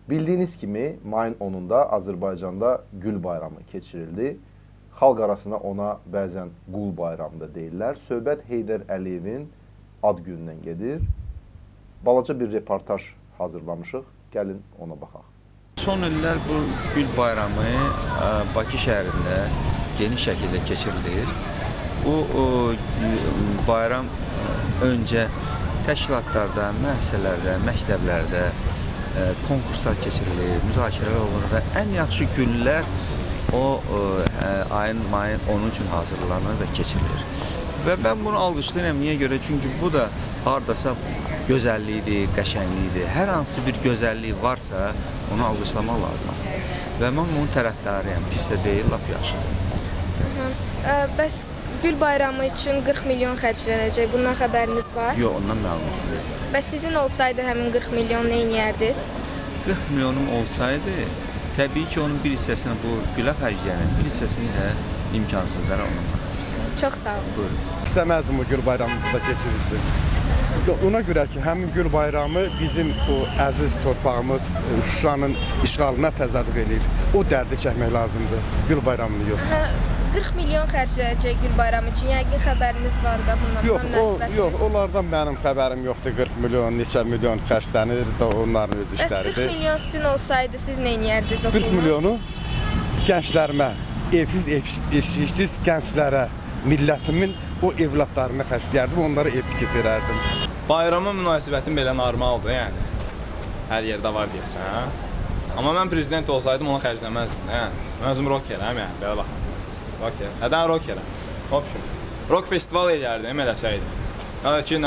Bildiyiniz kimi mayın 10-da Azərbaycanda Gül bayramı keçirildi. Xalq arasında ona bəzən Qul bayramı da deyirlər. Söhbət Heydər Əliyevin ad günündən gedir. Balaca bir reportaj hazırlamışıq. Gəlin ona baxaq. Son illər bu Gül bayramı Bakı şəhərində geniş şəkildə keçirilir. Bu bayram öncə təşkilatlarda, müəssisələrdə, məktəblərdə konkurslar keçirilir, müzakirələr olur və ən yaxşı güllər mayın 10 üçün hazırlanır və keçirilir. Və mən bunu alqışlayıram. Niyə görə? Çünki bu da hardasa gözəlliyidir, qəşəngliyidir. Hər hansı bir gözəlliyi varsa onu alqışlamaq lazımdır. Və mən bunun tərəfdarıyam. Pis də deyil, lap yaxşıdır. Bəs Gül bayramı üçün 40 milyon xərclənəcək. Bundan xəbəriniz var? Yox, ondan məlumatım yox. Bəs sizin olsaydı həmin 40 milyon nə edərdiniz? 40 milyonum olsaydı, təbii ki onun bir hissəsini bu gülə xərcləyənin, bir hissəsini də imkansızlara ona. Çox sağ olun. Buyurun. İstəməzdim o Gül bayramında keçirilsin. Ona görə ki, həmin Gül bayramı bizim o əziz torpağımız Şuşanın işğalına təzadüf edir. O dərdi çəkmək lazımdır, Gül bayramını yox. 40 milyon xərclənəcək Gül bayramı üçün. Yəqin xəbəriniz var da bundan münasibətiniz. Yox, onlardan mənim xəbərim yoxdur. 40 milyon, neçə milyon xərclənir də onların öz işləridir. Bəs 40 milyon sizin olsaydı siz nə edərdiniz o pulu? 40 milyonu gənclərimə, evsiz, işsiz gənclərə, millətimin o evladlarını xərcləyərdim, onlara ev tikib verərdim. Bayrama münasibətim belə normaldır, yəni. Hər yerdə var deyəsən, hə? Amma mən prezident olsaydım ona xərcləməzdim, yəni. Mən özüm rockerəm, yəni, belə baxın. Rocker. Nədən rockerəm? Hopşum. Rock festival eləyərdim, eləsəydim. Yəni ki,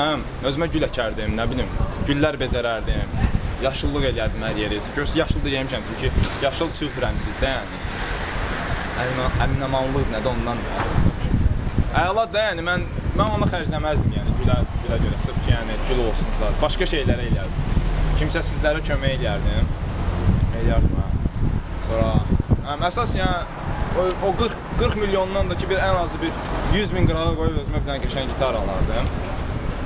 özümə gül əkərdim, nə bilim, güllər becərərdim. Yaşıllıq eləyərdim hər yeri. Görürsünüz, yaşıl deyəmişəm, çünki yaşıl sülh rəmzidir, yəni. Əminəmanlıq nədir ondan da. Əla da, yəni, mən ona xərcləməzdim, yəni, gülə görə, sırf ki, yəni, gül olsun zaten. Başqa şeylərə eləyərdim. Kimsəsizlərə kömək eləyərdim. Hə. Sonra, əsas, yəni, o 40 milyondan da ki, ən azı 100 min qırağa qoyub özümə bir dənə qəşəng gitar alardım.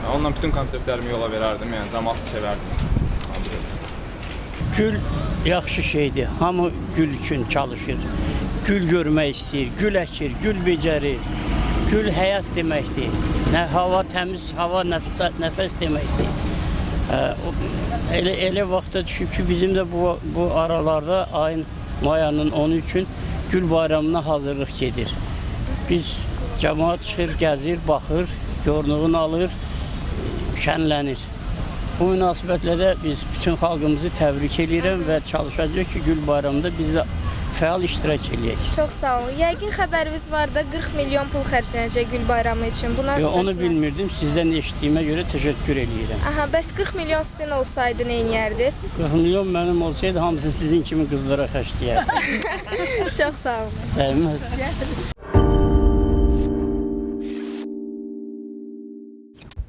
Onunla bütün konsertlərimi yola verərdim, yəni cəmaatı sevərdim. Gül yaxşı şeydir, hamı gül üçün çalışır. Gül görmək istəyir, gül əkir, gül becərir. Gül həyat deməkdir. Hava təmiz, hava nəfəs deməkdir. Elə vaxta düşüb ki, bizim də bu aralarda ayın mayanın 10 üçün Gül bayramına hazırlıq gedir. Biz cəmaat çıxır, gəzir, baxır, yorluğunu alır, şənlənir. Bu münasibətlə də biz bütün xalqımızı təbrik edirəm və çalışacaq ki, Gül bayramında biz də fəal iştirak edək. Çox sağ olun. Yəqin xəbəriniz var da 40 milyon pul xərclənəcək Gül bayramı üçün. Onu bilmirdim. Sizdən eşitdiyimə görə təşəkkür edirəm. Bəs 40 milyon sizin olsaydı nə edərdiniz? 40 milyon mənim olsaydı hamısı sizin kimi qızlara xərcləyərdim. Çox sağ olun. Dəyməz.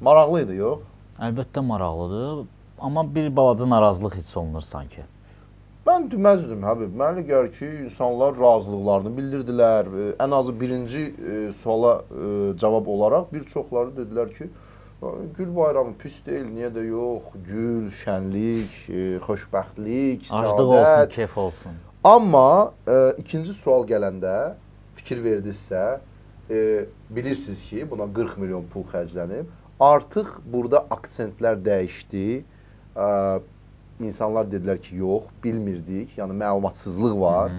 Maraqlı idi, yox? Əlbəttə maraqlıdır, amma bir balaca narazılıq hiss olunur sanki. Mən deməzdim, Həbib. Mənə gəlir ki, insanlar razılıqlarını bildirdilər. Ən azı birinci suala cavab olaraq bir çoxları dedilər ki, Gül bayramı pis deyil, niyə də yox, gül, şənlik, xoşbəxtlik, Aclıq olsun, keyf olsun. Amma ikinci sual gələndə fikir verdinizsə, bilirsiniz ki, buna 40 milyon pul xərclənib. Artıq burada aksentlər dəyişdi. İnsanlar dedilər ki, yox, bilmirdik. Yəni, məlumatsızlıq var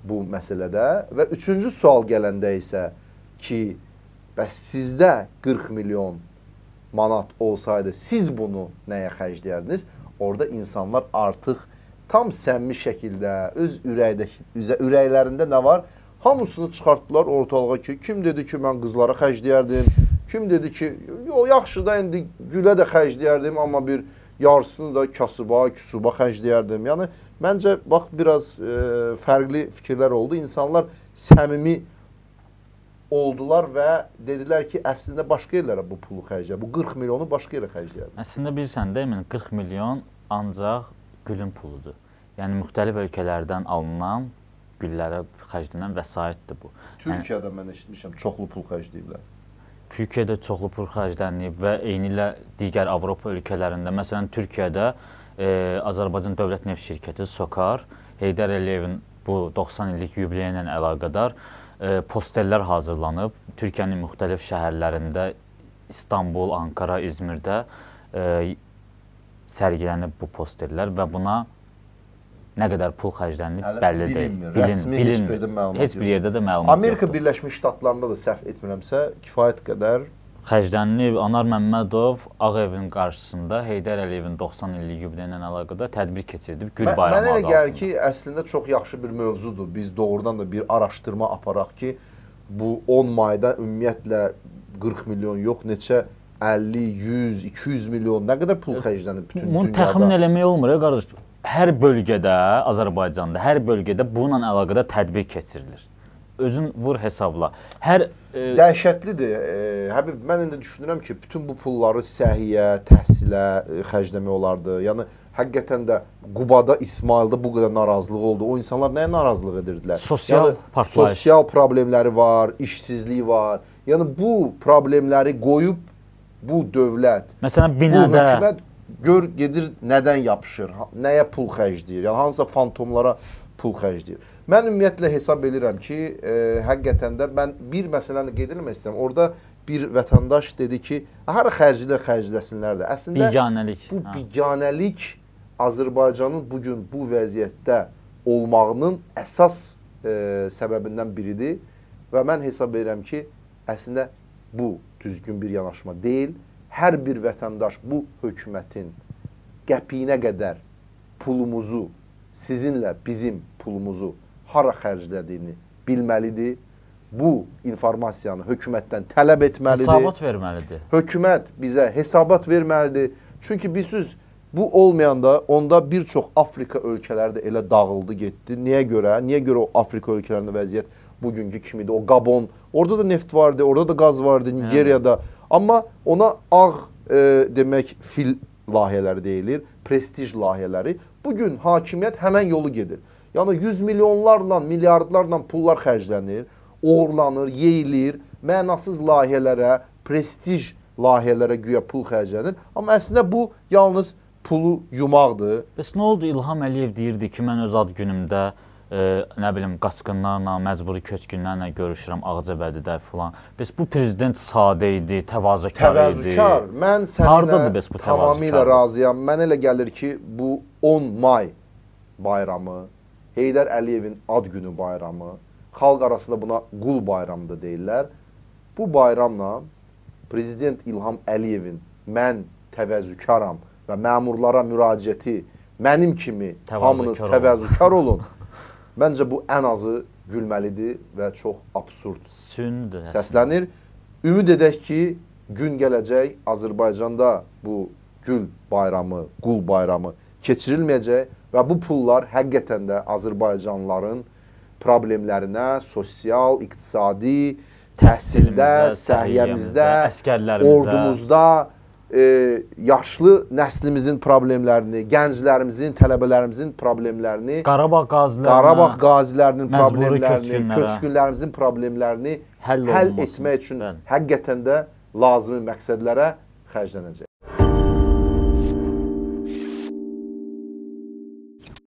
bu məsələdə. Və üçüncü sual gələndə isə ki, bəs sizdə 40 milyon manat olsaydı, siz bunu nəyə xərcləyərdiniz? Orada insanlar artıq tam səmimi şəkildə, öz ürəklərində nə var? Hamısını çıxartdılar ortalığa ki, kim dedi ki, mən qızlara xərcləyərdim? Kim dedi ki, yaxşı da indi gülə də xərcləyərdim, amma bir yarısını da kasıba, küsuba xərcləyərdim. Yəni, məncə, bax, biraz fərqli fikirlər oldu. İnsanlar səmimi oldular və dedilər ki, əslində başqa yerlərə bu pulu xərcləyər. Bu 40 milyonu başqa yerə xərcləyərdim. Əslində bilirsən də, 40 milyon ancaq gülün puludur. Yəni, müxtəlif ölkələrdən alınan güllərə xərclənən vəsaitdir bu. Türkiyədə mən eşitmişəm, çoxlu pul xərcləyiblər. Türkiyədə çoxlu pul xərclənib və eynilə digər Avropa ölkələrində, məsələn, Türkiyədə Azərbaycan Dövlət Neft Şirkəti SOKAR Heydər Əliyevin bu 90 illik yubileyi ilə əlaqədar posterlər hazırlanıb. Türkiyənin müxtəlif şəhərlərində, İstanbul, Ankara, İzmirdə sərgilənib bu posterlər və buna nə qədər pul xərclənib bəlli deyil. Rəsmi heç birdə məlumat heç bir yerdə də məlumat Amerika yoxdur. Birləşmiş Ştatlarında da səhv etmirəmsə, kifayət qədər Xərclənib. Anar Məmmədov Ağ Evin qarşısında Heydər Əliyevin 90 illik yubileyi ilə əlaqədar tədbir keçirdib. Gül bayramı Mənə elə adı gəlir altında. ki, əslində çox yaxşı bir mövzudur. Biz doğrudan da bir araşdırma aparaq ki, bu 10 mayda ümumiyyətlə 40 milyon yox, neçə 50, 100, 200 milyon nə qədər pul xərclənib bütün Bunu dünyada. təxmin eləmək olmur, qardaş. Hər bölgədə, Azərbaycanda, hər bölgədə bununla əlaqədar tədbir keçirilir. Özün vur hesabla. Hər Dəhşətlidir. Həbib, mən indi düşünürəm ki, bütün bu pulları səhiyyə, təhsilə xərcləmək olardı. Yəni həqiqətən də Qubada, İsmaildə bu qədər narazılıq oldu. O insanlar nəyə narazılıq edirdilər? Sosial partlayış. Sosial problemləri var, işsizlik var. Yəni bu problemləri qoyub bu dövlət, məsələn bu binədə hökumət gör gedir nədən yapışır, nəyə pul xərcləyir, yəni hansısa fantomlara pul xərcləyir. Mən ümumiyyətlə hesab edirəm ki, həqiqətən də mən bir məsələni qeyd etmək istəyirəm. Orada bir vətəndaş dedi ki, hara xərcləsinlər də. Əslində biganəlik. bu biganəlik Azərbaycanın bugün bu vəziyyətdə olmağının əsas səbəbindən biridir və mən hesab edirəm ki, əslində bu düzgün bir yanaşma deyil. Hər bir vətəndaş bu hökumətin qəpiyinə qədər pulumuzu, sizinlə bizim pulumuzu hara xərclədiyini bilməlidir. Bu informasiyanı hökumətdən tələb etməlidir. Hesabat verməlidir. Hökumət bizə hesabat verməlidir. Çünki bilirsiniz, bu olmayanda onda bir çox Afrika ölkələri də elə dağıldı, getdi. Niyə görə? Niyə görə o Afrika ölkələrində vəziyyət bugünkü kimidir? O Gabon, orada da neft vardı, orada da qaz vardı, Nigeriyada. Amma ona ağ demək fil layihələri deyilir, prestij layihələri. Bugün hakimiyyət həmən yolu gedir. Yəni 100 milyonlarla, milyardlarla pullar xərclənir, oğurlanır, yeyilir, mənasız layihələrə, prestij layihələrə güya pul xərclənir. Amma əslində bu yalnız pulu yumaqdır. Bəs nə oldu? İlham Əliyev deyirdi ki, mən öz ad günümdə nə bilim qaçqınlarla, məcburi köçkünlərlə görüşürəm Ağcabədidə filan. Bəs bu prezident sadə idi, təvazökar idi. Təvazökar. Mən Hardadır bəs bu səninlə tamamilə təvazökarlıq? razıyam. Mənə elə gəlir ki, bu 10 may bayramı, Heydər Əliyevin ad günü bayramı, xalq arasında buna qul bayramı da deyirlər. Bu bayramla prezident İlham Əliyevin mən təvəzzükaram və məmurlara müraciəti mənim kimi hamınız təvəzzükar olun. Məncə bu ən azı gülməlidir və çox absurd səslənir. Ümid edək ki, gün gələcək Azərbaycanda bu gül bayramı, qul bayramı keçirilməyəcək və bu pullar həqiqətən də Azərbaycanlıların problemlərinə, sosial, iqtisadi, təhsildə, səhiyyəmizdə, ordumuzda, yaşlı nəslimizin problemlərini, gənclərimizin, tələbələrimizin problemlərini, Qarabağ qazilərinin problemlərini, köçkünlərimizin problemlərini həll etmək üçün həqiqətən də lazımi məqsədlərə xərclənəcək.